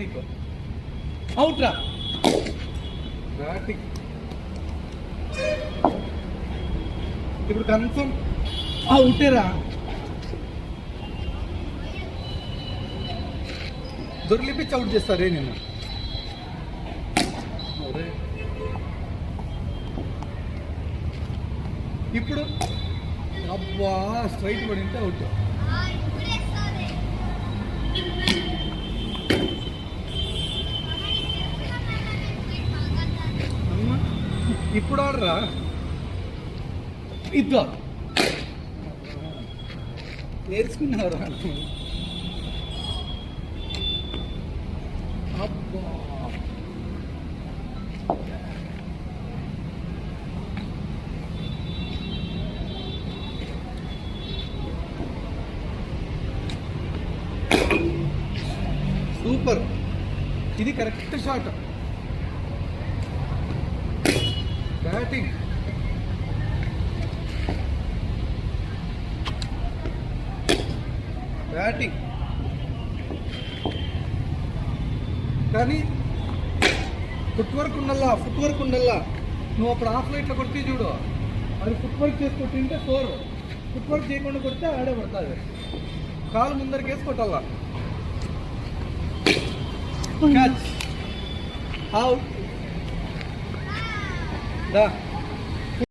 నీకు అవుట్ రా బ్యాటింగ్. ఇప్పుడు కన్ఫర్మ్ అవుటేరా. దొరికిపిచ్చి అవుట్ చేస్తారే నిన్న. ఇప్పుడు అబ్బా స్ట్రైట్ పడింటే అవుట్. ఇప్పుడు ఆడరా ఇద్దా నేర్చుకున్నారా? అబ్బా సూపర్, ఇది కరెక్ట్ షాట్. బ్యాటింగ్ బ్యాటింగ్ కానీ ఫుట్ వర్క్ ఉండల్లా, ఫుట్ వర్క్ ఉండల్లా. నువ్వు అప్పుడు ఆఫ్ లైట్లో కొట్టి చూడు, అది ఫుట్ వర్క్ చేసి కొట్టింటే ఫోర్. ఫుట్ వర్క్ చేయకుండా కొడితే ఆడే పడుతుంది. కాలు ముందరికి వేసి కొట్టాలా. Catch out. దా